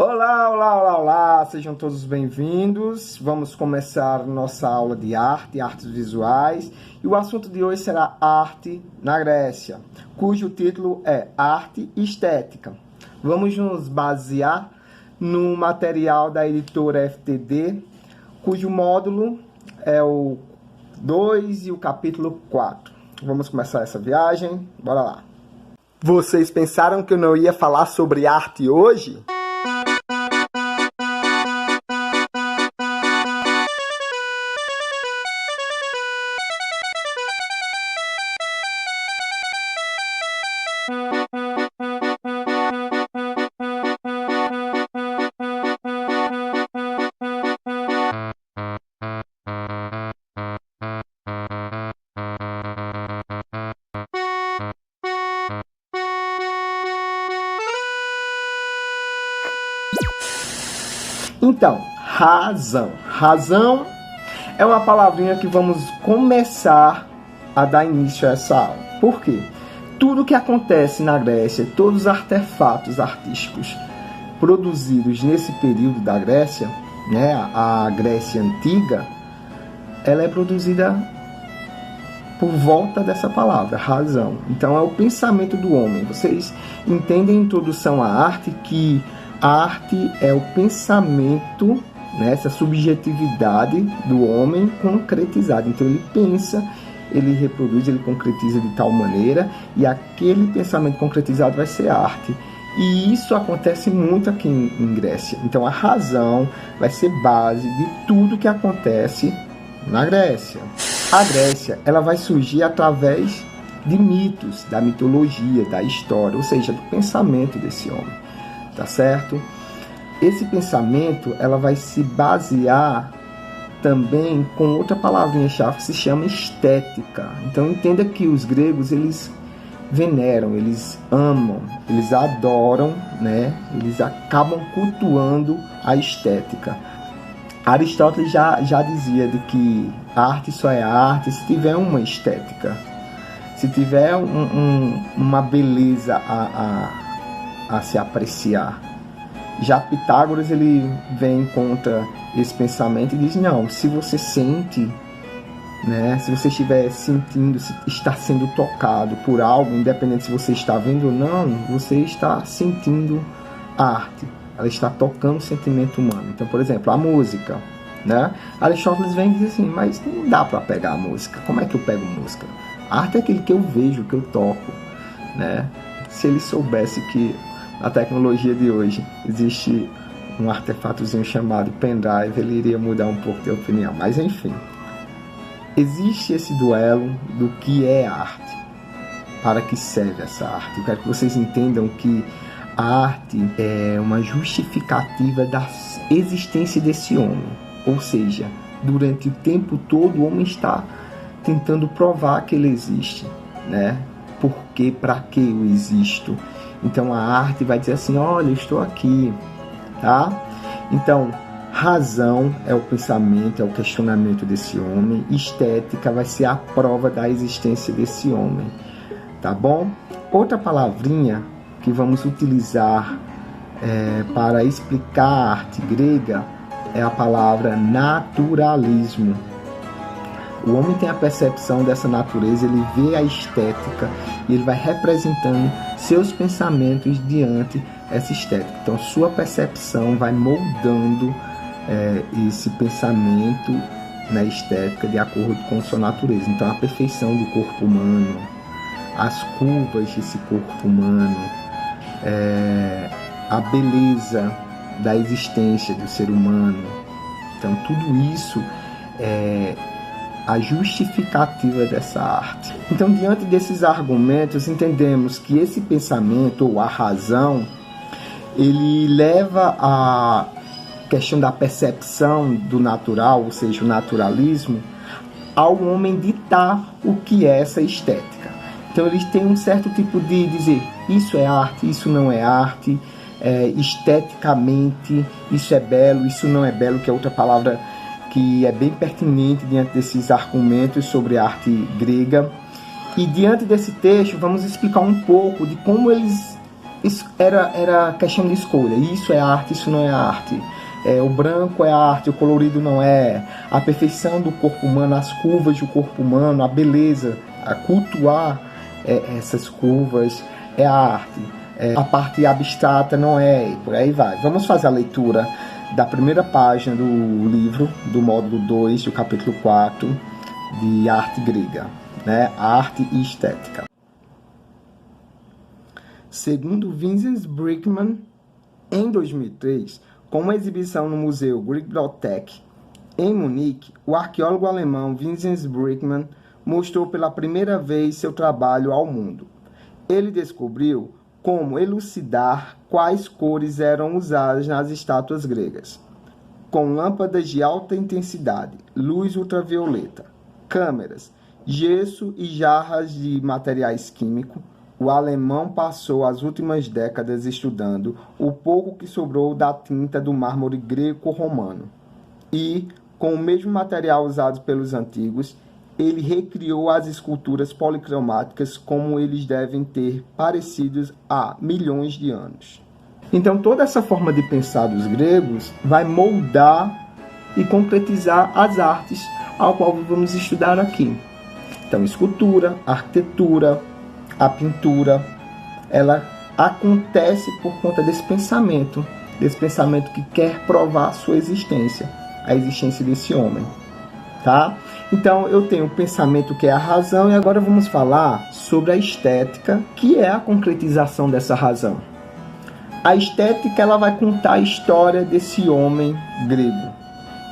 Olá, olá, olá, olá, sejam todos bem-vindos. Vamos começar nossa aula de arte, artes visuais, e o assunto de hoje será arte na Grécia, cujo título é Arte e Estética. Vamos nos basear no material da editora FTD, cujo módulo é o 2 e o capítulo 4. Vamos começar essa viagem, bora lá. Vocês pensaram que eu não ia falar sobre arte hoje? Então, razão. Razão é uma palavrinha que vamos começar a dar início a essa aula. Por quê? Tudo que acontece na Grécia, todos os artefatos artísticos produzidos nesse período da Grécia, né, a Grécia Antiga, ela é produzida por volta dessa palavra, razão. Então, é o pensamento do homem. Vocês entendem a introdução à arte que a arte é o pensamento, né, essa subjetividade do homem concretizada. Então ele pensa, ele reproduz, ele concretiza de tal maneira, e aquele pensamento concretizado vai ser arte. E isso acontece muito aqui em Grécia. Então a razão vai ser base de tudo que acontece na Grécia. A Grécia, ela vai surgir através de mitos, da mitologia, da história, ou seja, do pensamento desse homem. Tá certo? Esse pensamento, ela vai se basear também com outra palavrinha-chave que se chama estética. Então entenda que os gregos, eles veneram, eles amam, eles adoram, né? Eles acabam cultuando a estética. Aristóteles já dizia de que a arte só é arte se tiver uma estética, se tiver uma beleza a se apreciar. Já Pitágoras, ele vem contra esse pensamento e diz, não, se você sente, né, se você estiver sentindo, se está sendo tocado por algo, independente se você está vendo ou não, você está sentindo a arte, ela está tocando o sentimento humano. Então, por exemplo, a música, né? Aristóteles vem e diz assim, mas não dá para pegar a música. Como é que eu pego música? A arte é aquilo que eu vejo, que eu toco, né? Se ele soubesse que na tecnologia de hoje existe um artefatozinho chamado pendrive, ele iria mudar um pouco de opinião. Mas enfim, existe esse duelo do que é arte, para que serve essa arte. Eu quero que vocês entendam que a arte é uma justificativa da existência desse homem. Ou seja, durante o tempo todo o homem está tentando provar que ele existe, né? Por que, para que eu existo? Então a arte vai dizer assim, olha, eu estou aqui, tá? Então, razão é o pensamento, é o questionamento desse homem. Estética vai ser a prova da existência desse homem, tá bom? Outra palavrinha que vamos utilizar para explicar a arte grega é a palavra naturalismo. O homem tem a percepção dessa natureza, ele vê a estética e ele vai representando seus pensamentos diante dessa estética. Então, sua percepção vai moldando esse pensamento na estética de acordo com sua natureza. Então, a perfeição do corpo humano, as curvas desse corpo humano, a beleza da existência do ser humano. Então, tudo isso é a justificativa dessa arte. Então, diante desses argumentos, entendemos que esse pensamento, ou a razão, ele leva a questão da percepção do natural, ou seja, o naturalismo, ao homem ditar o que é essa estética. Então, eles têm um certo tipo de dizer, isso é arte, isso não é arte, esteticamente, isso é belo, isso não é belo, que é outra palavra que é bem pertinente diante desses argumentos sobre a arte grega. E diante desse texto, vamos explicar um pouco de como eles Isso era questão de escolha. Isso é arte, isso não é arte. O branco é arte, o colorido não é. A perfeição do corpo humano, as curvas do corpo humano, a beleza, a cultuar essas curvas é a arte. A parte abstrata não é, e por aí vai. Vamos fazer a leitura da primeira página do livro, do módulo 2, do capítulo 4, de arte grega, né? Arte e estética. Segundo Vincent Brickman, em 2003, com uma exibição no Museu Griegotech, em Munique, o arqueólogo alemão Vincent Brickman mostrou pela primeira vez seu trabalho ao mundo. Ele descobriu como elucidar quais cores eram usadas nas estátuas gregas. Com lâmpadas de alta intensidade, luz ultravioleta, câmeras, gesso e jarras de materiais químicos, o alemão passou as últimas décadas estudando o pouco que sobrou da tinta do mármore greco-romano. E, com o mesmo material usado pelos antigos, ele recriou as esculturas policromáticas como eles devem ter parecidos há milhões de anos. Então, toda essa forma de pensar dos gregos vai moldar e concretizar as artes ao qual vamos estudar aqui. Então, escultura, arquitetura, a pintura, ela acontece por conta desse pensamento que quer provar a sua existência, a existência desse homem, tá? Então, eu tenho o pensamento que é a razão, e agora vamos falar sobre a estética, que é a concretização dessa razão. A estética, ela vai contar a história desse homem grego.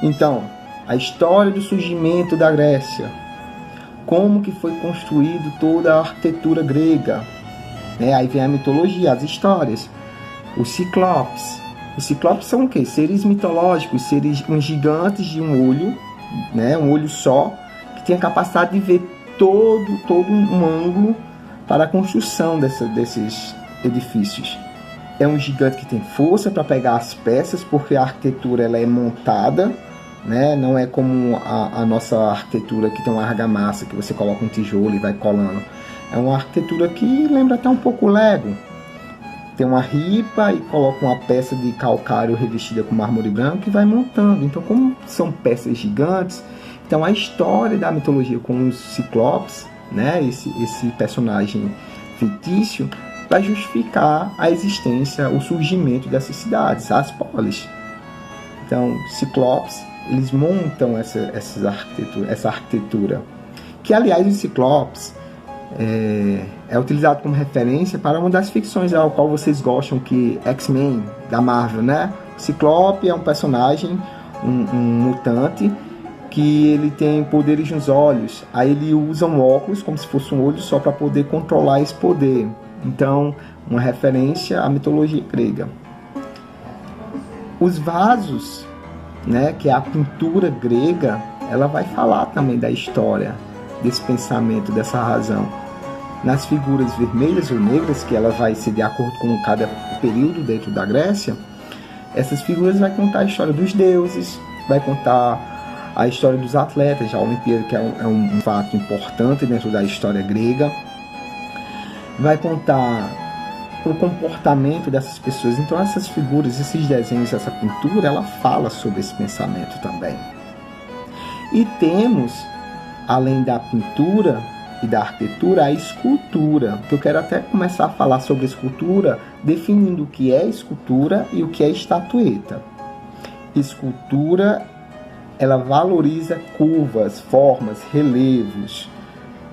Então, a história do surgimento da Grécia, como que foi construído toda a arquitetura grega, né? Aí vem a mitologia, as histórias, os ciclopes. Os ciclopes são o quê? Seres mitológicos, seres uns gigantes de um olho, né? Um olho só, que tem a capacidade de ver todo um ângulo para a construção desses edifícios. É um gigante que tem força para pegar as peças, porque a arquitetura ela é montada, né? Não é como a nossa arquitetura que tem uma argamassa que você coloca um tijolo e vai colando. É uma arquitetura que lembra até um pouco Lego. Tem uma ripa e coloca uma peça de calcário revestida com mármore branco e vai montando. Então, como são peças gigantes, então a história da mitologia com os ciclopes, né? Esse personagem fictício, vai justificar a existência, o surgimento dessas cidades, as polis. Então, ciclopes, eles montam essa arquitetura, que aliás os ciclopes é utilizado como referência para uma das ficções ao qual vocês gostam, que X-Men da Marvel, né? Ciclope é um personagem, um mutante, que ele tem poderes nos olhos. Aí ele usa um óculos como se fosse um olho só para poder controlar esse poder. Então, uma referência à mitologia grega. Os vasos, né, que é a pintura grega, ela vai falar também da história, desse pensamento, dessa razão. Nas figuras vermelhas ou negras, que ela vai ser de acordo com cada período dentro da Grécia, essas figuras vai contar a história dos deuses, vai contar a história dos atletas, a Olimpíada, que é um fato importante dentro da história grega, vai contar o comportamento dessas pessoas. Então essas figuras, esses desenhos, essa pintura, ela fala sobre esse pensamento também. E temos, além da pintura e da arquitetura, a escultura, que eu quero até começar a falar sobre a escultura, definindo o que é escultura e o que é estatueta. Escultura, ela valoriza curvas, formas, relevos.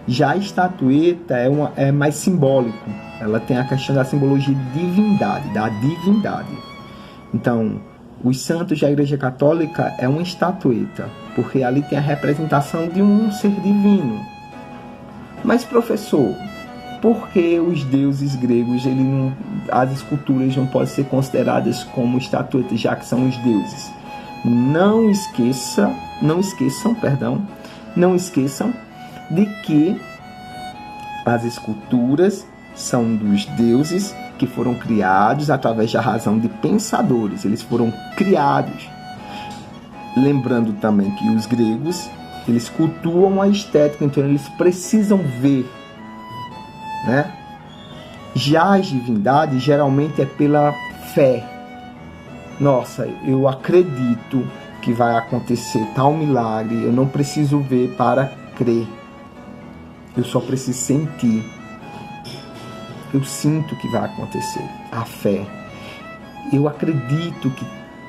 Já a estatueta é mais simbólico. Ela tem a questão da simbologia de divindade, da divindade. Então, os santos da Igreja Católica é uma estatueta, porque ali tem a representação de um ser divino. Mas, professor, por que os deuses gregos, as esculturas não podem ser consideradas como estatuetas, já que são os deuses? Não esqueçam de que as esculturas são dos deuses que foram criados através da razão de pensadores. Eles foram criados. Lembrando também que os gregos, eles cultuam a estética, então eles precisam ver, né? Já as divindades geralmente é pela fé. Nossa, eu acredito que vai acontecer tal milagre, eu não preciso ver para crer. Eu só preciso sentir. Eu sinto que vai acontecer. A fé. Eu acredito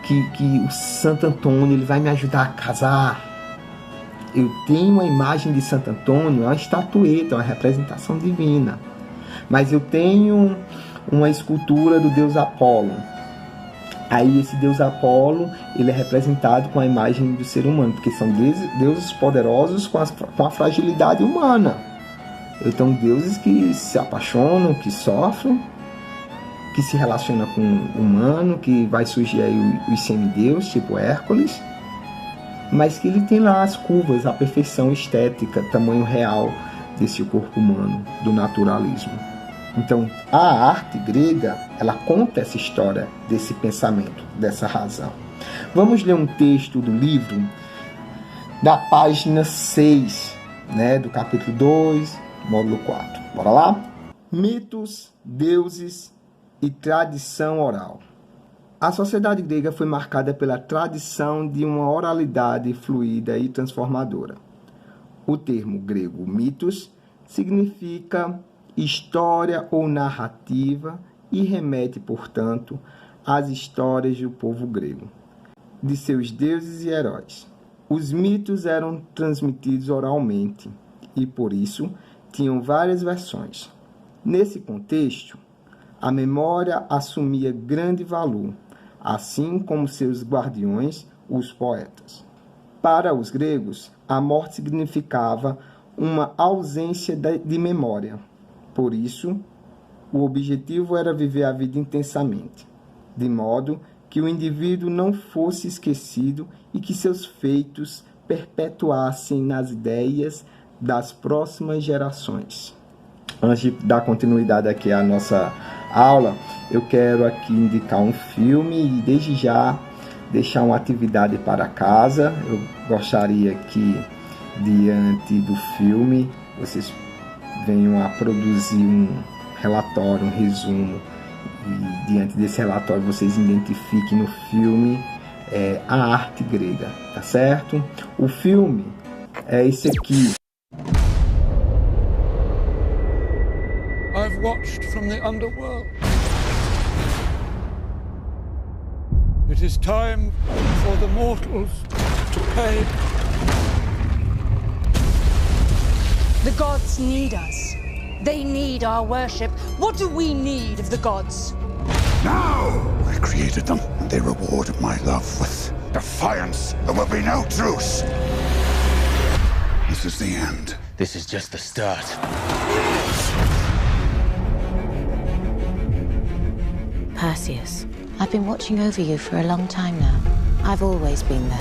que o Santo Antônio ele vai me ajudar a casar. Eu tenho uma imagem de Santo Antônio, uma estatueta, uma representação divina. Mas eu tenho uma escultura do deus Apolo. Aí esse deus Apolo, ele é representado com a imagem do ser humano, porque são deuses poderosos com a fragilidade humana. Então deuses que se apaixonam, que sofrem, que se relacionam com o humano, que vai surgir aí os semideus, tipo Hércules, mas que ele tem lá as curvas, a perfeição estética, tamanho real desse corpo humano, do naturalismo. Então, a arte grega, ela conta essa história desse pensamento, dessa razão. Vamos ler um texto do livro, da página 6, do capítulo 2, módulo 4. Bora lá? Mitos, deuses e tradição oral. A sociedade grega foi marcada pela tradição de uma oralidade fluida e transformadora. O termo grego mitos significa história ou narrativa e remete, portanto, às histórias do povo grego, de seus deuses e heróis. Os mitos eram transmitidos oralmente e, por isso, tinham várias versões. Nesse contexto, a memória assumia grande valor, assim como seus guardiões, os poetas. Para os gregos, a morte significava uma ausência de memória. Por isso, o objetivo era viver a vida intensamente, de modo que o indivíduo não fosse esquecido e que seus feitos perpetuassem nas ideias das próximas gerações. Antes de dar continuidade aqui à nossa aula, eu quero aqui indicar um filme e desde já deixar uma atividade para casa. Eu gostaria que, diante do filme, vocês venham a produzir um relatório, um resumo, e diante desse relatório vocês identifiquem no filme a arte grega, tá certo? O filme é esse aqui. I've watched from the underworld. It is time for the mortals to pay. The gods need us. They need our worship. What do we need of the gods? Now! I created them, and they rewarded my love with defiance. There will be no truce. This is the end. This is just the start. Perseus, I've been watching over you for a long time now. I've always been there.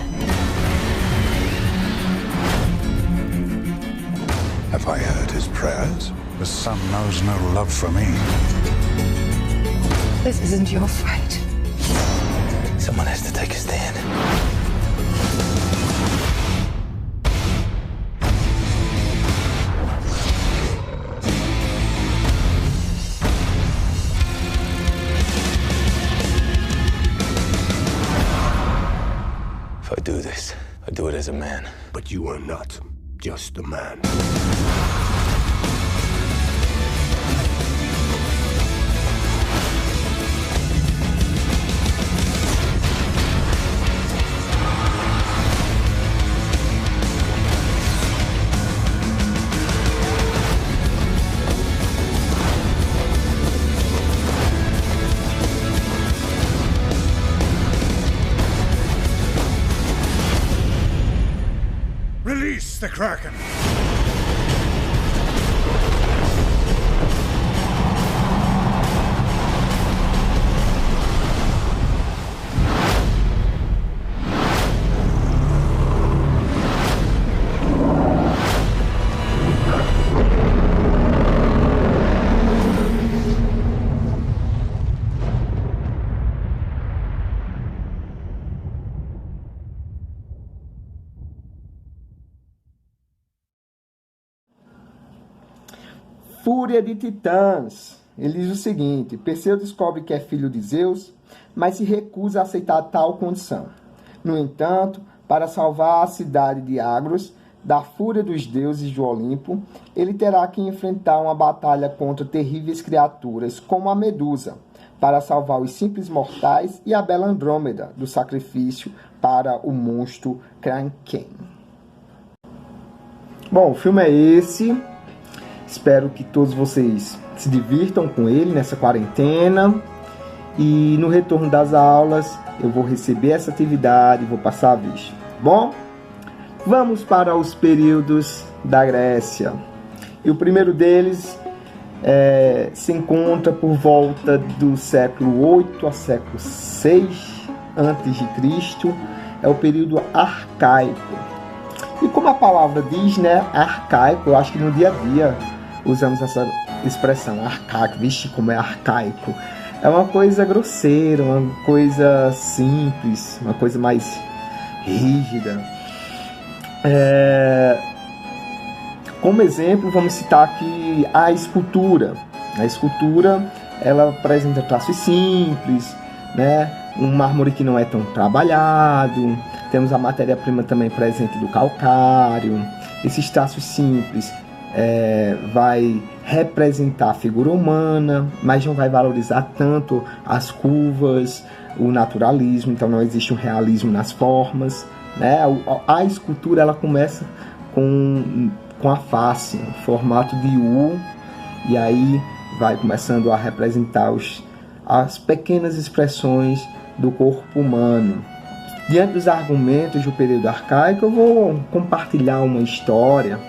Have I heard his prayers? The sun knows no love for me. This isn't your fight. Someone has to take a stand. If I do this, I do it as a man. But you are not just a man. Release the Kraken! Fúria de Titãs, Ele diz o seguinte: Perseu descobre que é filho de Zeus, mas se recusa a aceitar tal condição. No entanto, para salvar a cidade de Agros da fúria dos deuses do Olimpo, ele terá que enfrentar uma batalha contra terríveis criaturas como a Medusa, para salvar os simples mortais, e a bela Andrômeda do sacrifício para o monstro Kraken. Bom, o filme é esse. Espero que todos vocês se divirtam com ele nessa quarentena. E no retorno das aulas eu vou receber essa atividade e vou passar a vista. Bom, vamos para os períodos da Grécia. E o primeiro deles se encontra por volta do século 8 a século 6 a.C. É o período arcaico. E como a palavra diz, né, arcaico, eu acho que no dia a dia usamos essa expressão, arcaico. Vixe, como é arcaico. É uma coisa grosseira, uma coisa simples, uma coisa mais rígida. Como exemplo, vamos citar aqui a escultura. A escultura, ela apresenta traços simples, né? Um mármore que não é tão trabalhado. Temos a matéria-prima também presente do calcário. Esses traços simples vai representar a figura humana, mas não vai valorizar tanto as curvas, o naturalismo. Então não existe um realismo nas formas, né? A escultura, ela começa com a face, o formato de U, e aí vai começando a representar as pequenas expressões do corpo humano. Diante dos argumentos do período arcaico, eu vou compartilhar uma história.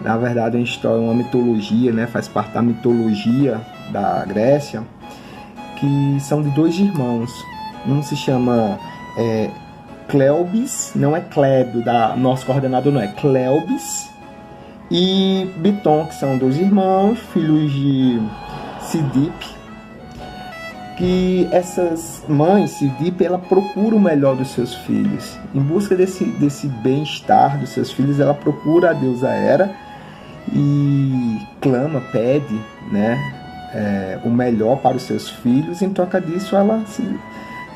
Na verdade, uma história, uma mitologia, né? Faz parte da mitologia da Grécia, que são de dois irmãos. Um se chama Cleobis, não é Clébio, nosso coordenador não é Cleobis, e Biton, que são dois irmãos, filhos de Sidipe, que essas mães, Sidipe, ela procura o melhor dos seus filhos. Em busca desse bem-estar dos seus filhos, ela procura a deusa Hera e clama, pede, né, o melhor para os seus filhos. Em troca disso, ela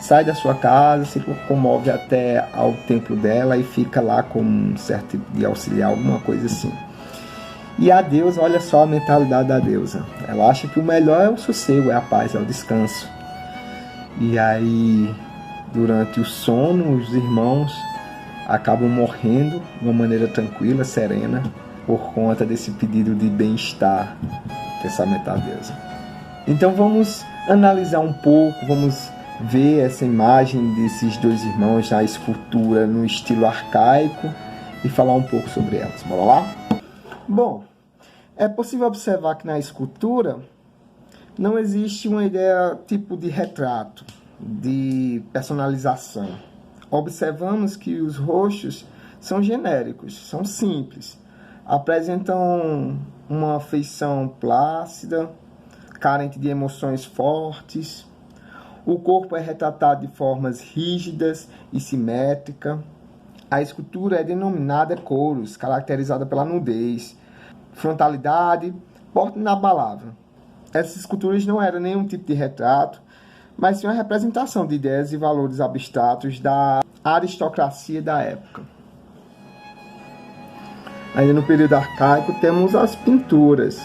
sai da sua casa, se comove até ao templo dela e fica lá com um certo de auxiliar, alguma coisa assim. E a deusa, olha só a mentalidade da deusa. Ela acha que o melhor é o sossego, é a paz, é o descanso. E aí, durante o sono, os irmãos acabam morrendo de uma maneira tranquila, serena, por conta desse pedido de bem-estar, pensamento da deusa. Então vamos analisar um pouco, vamos ver essa imagem desses dois irmãos na escultura no estilo arcaico e falar um pouco sobre elas. Bora lá? Bom, é possível observar que na escultura não existe uma ideia tipo de retrato, de personalização. Observamos que os rostos são genéricos, são simples, apresentam uma feição plácida, carente de emoções fortes. O corpo é retratado de formas rígidas e simétricas. A escultura é denominada couros, caracterizada pela nudez, frontalidade, porte inabalável. Essas esculturas não eram nenhum tipo de retrato, mas sim uma representação de ideias e valores abstratos da aristocracia da época. Ainda no período arcaico temos as pinturas,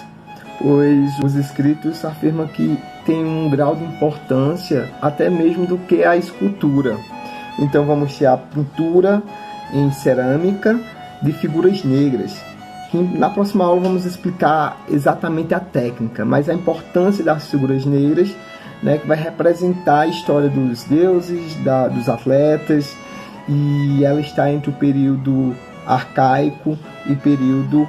pois os escritos afirmam que tem um grau de importância até mesmo do que a escultura. Então vamos ter a pintura em cerâmica de figuras negras. Na próxima aula vamos explicar exatamente a técnica, mas a importância das figuras negras, né, que vai representar a história dos deuses, dos atletas, e ela está entre o período arcaico e período